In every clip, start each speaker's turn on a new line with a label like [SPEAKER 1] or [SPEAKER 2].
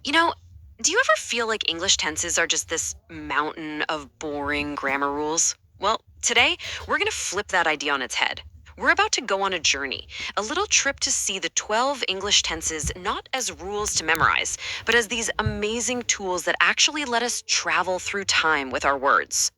[SPEAKER 1] You know, do you ever feel like English tenses are just this mountain of boring grammar rules? Well, today we're going to flip that idea on its head. We're about to go on a journey, a little trip to see the 12 English tenses not as rules to memorize, but as these amazing tools that actually let us travel through time with our words.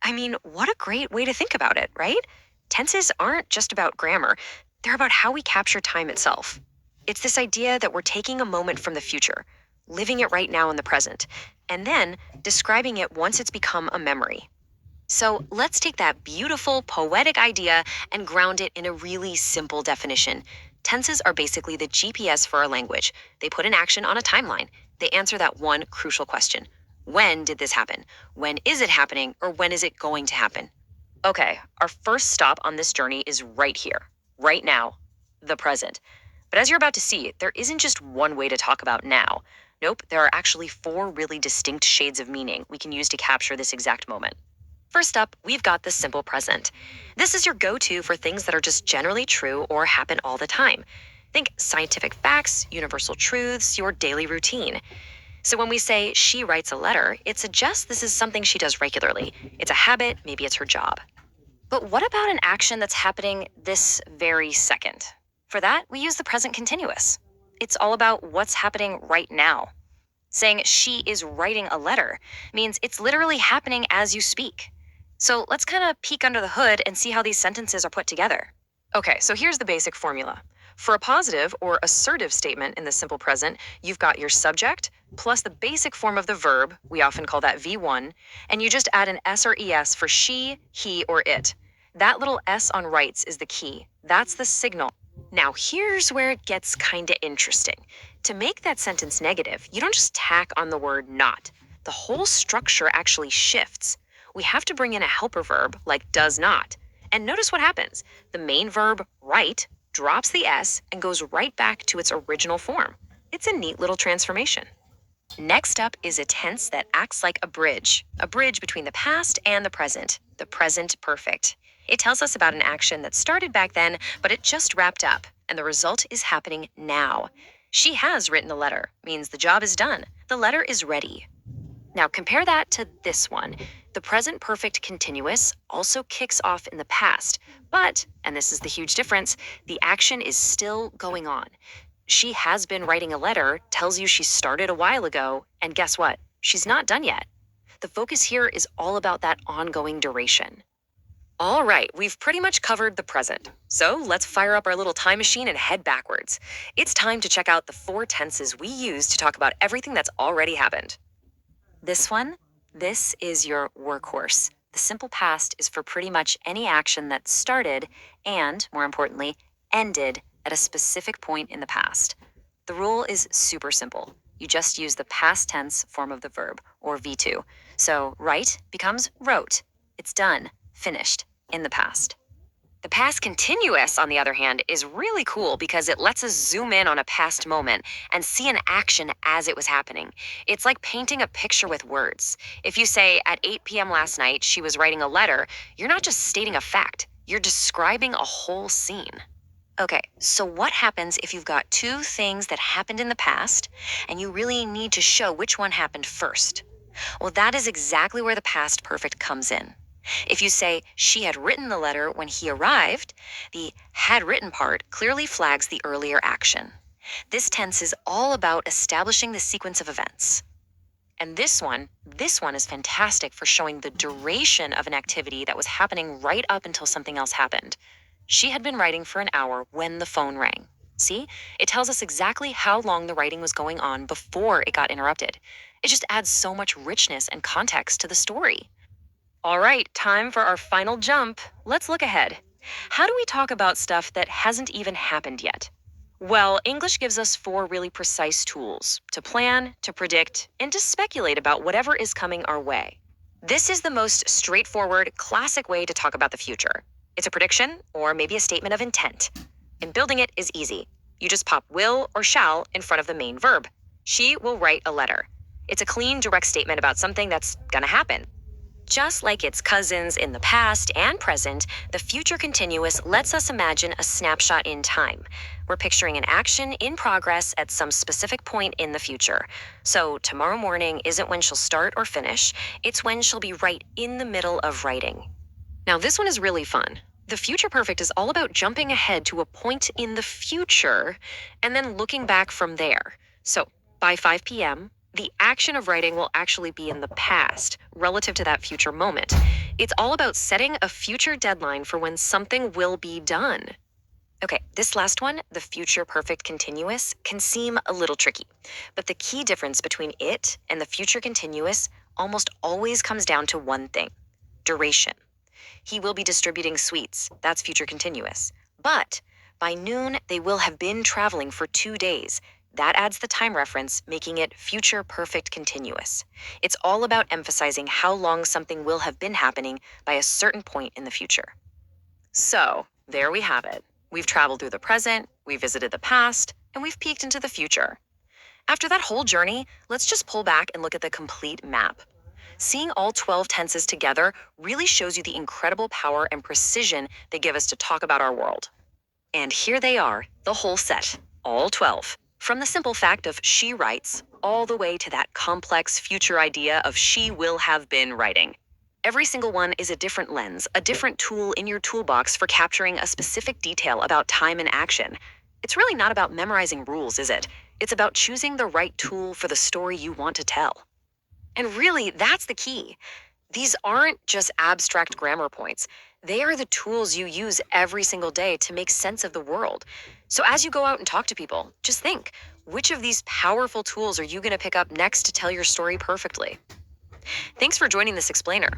[SPEAKER 1] I mean, what a great way to think about it, right? Tenses aren't just about grammar, they're about how we capture time itself. It's this idea that we're taking a moment from the future, living it right now in the present, and then describing it once it's become a memory. So let's take that beautiful, poetic idea and ground it in a really simple definition. Tenses are basically the GPS for our language. They put an action on a timeline. They answer that one crucial question: when did this happen? When is it happening? Or when is it going to happen? Okay, our first stop on this journey is right here, right now, the present. But as you're about to see, there isn't just one way to talk about now. Nope, there are actually four really distinct shades of meaning we can use to capture this exact moment. First up, we've got the simple present. This is your go to for things that are just generally true or happen all the time. Think scientific facts, universal truths, your daily routine. So when we say she writes a letter, it suggests this is something she does regularly. It's a habit, maybe it's her job. But what about an action that's happening this very second? For that, we use the present continuous. It's all about what's happening right now. Saying she is writing a letter means it's literally happening as you speak. So let's kind of peek under the hood and see how these sentences are put together. Okay, so here's the basic formula. For a positive or assertive statement in the simple present, you've got your subject plus the basic form of the verb, we often call that V1, and you just add an S or ES for she, he, or it. That little S on writes is the key. That's the signal. Now, here's where it gets kind of interesting. To make that sentence negative, you don't just tack on the word not. The whole structure actually shifts. We have to bring in a helper verb like does not. And notice what happens. The main verb, write, drops the S and goes right back to its original form. It's a neat little transformation. Next up is a tense that acts like a bridge between the past and the present perfect. It tells us about an action that started back then, but it just wrapped up, and the result is happening now. She has written the letter, means the job is done. The letter is ready. Now compare that to this one. The present perfect continuous also kicks off in the past, but, and this is the huge difference, the action is still going on. She has been writing a letter tells you she started a while ago, and guess what? She's not done yet. The focus here is all about that ongoing duration. All right, we've pretty much covered the present. So let's fire up our little time machine and head backwards. It's time to check out the four tenses we use to talk about everything that's already happened. This is your workhorse. The simple past is for pretty much any action that started and, more importantly, ended at a specific point in the past. The rule is super simple. You just use the past tense form of the verb, or V2. So write becomes wrote. It's done, finished, in the past. The past continuous, on the other hand, is really cool because it lets us zoom in on a past moment and see an action as it was happening. It's like painting a picture with words. If you say, at 8 p.m. last night, she was writing a letter, you're not just stating a fact, you're describing a whole scene. Okay, so what happens if you've got two things that happened in the past and you really need to show which one happened first? Well, that is exactly where the past perfect comes in. If you say she had written the letter when he arrived, the had written part clearly flags the earlier action. This tense is all about establishing the sequence of events. And this one is fantastic for showing the duration of an activity that was happening right up until something else happened. She had been writing for an hour when the phone rang. See, it tells us exactly how long the writing was going on before it got interrupted. It just adds so much richness and context to the story. All right, time for our final jump. Let's look ahead. How do we talk about stuff that hasn't even happened yet? Well, English gives us four really precise tools to plan, to predict, and to speculate about whatever is coming our way. This is the most straightforward, classic way to talk about the future. It's a prediction or maybe a statement of intent. And building it is easy. You just pop will or shall in front of the main verb. She will write a letter. It's a clean, direct statement about something that's gonna happen. Just like its cousins in the past and present, the future continuous lets us imagine a snapshot in time. We're picturing an action in progress at some specific point in the future. So, tomorrow morning isn't when she'll start or finish, it's when she'll be right in the middle of writing. Now, this one is really fun. The future perfect is all about jumping ahead to a point in the future and then looking back from there. So, by 5 p.m., the action of writing will actually be in the past relative to that future moment. It's all about setting a future deadline for when something will be done. Okay, this last one, the future perfect continuous, can seem a little tricky. But the key difference between it and the future continuous almost always comes down to one thing: duration. He will be distributing sweets. That's future continuous. But by noon, they will have been traveling for 2 days. That adds the time reference, making it future perfect continuous. It's all about emphasizing how long something will have been happening by a certain point in the future. So, there we have it. We've traveled through the present, we visited the past, and we've peeked into the future. After that whole journey, let's just pull back and look at the complete map. Seeing all 12 tenses together really shows you the incredible power and precision they give us to talk about our world. And here they are, the whole set, all 12. From the simple fact of she writes, all the way to that complex future idea of she will have been writing. Every single one is a different lens, a different tool in your toolbox for capturing a specific detail about time and action. It's really not about memorizing rules, is it? It's about choosing the right tool for the story you want to tell. And really, that's the key. These aren't just abstract grammar points. They are the tools you use every single day to make sense of the world. So as you go out and talk to people, just think, which of these powerful tools are you going to pick up next to tell your story perfectly? Thanks for joining this explainer.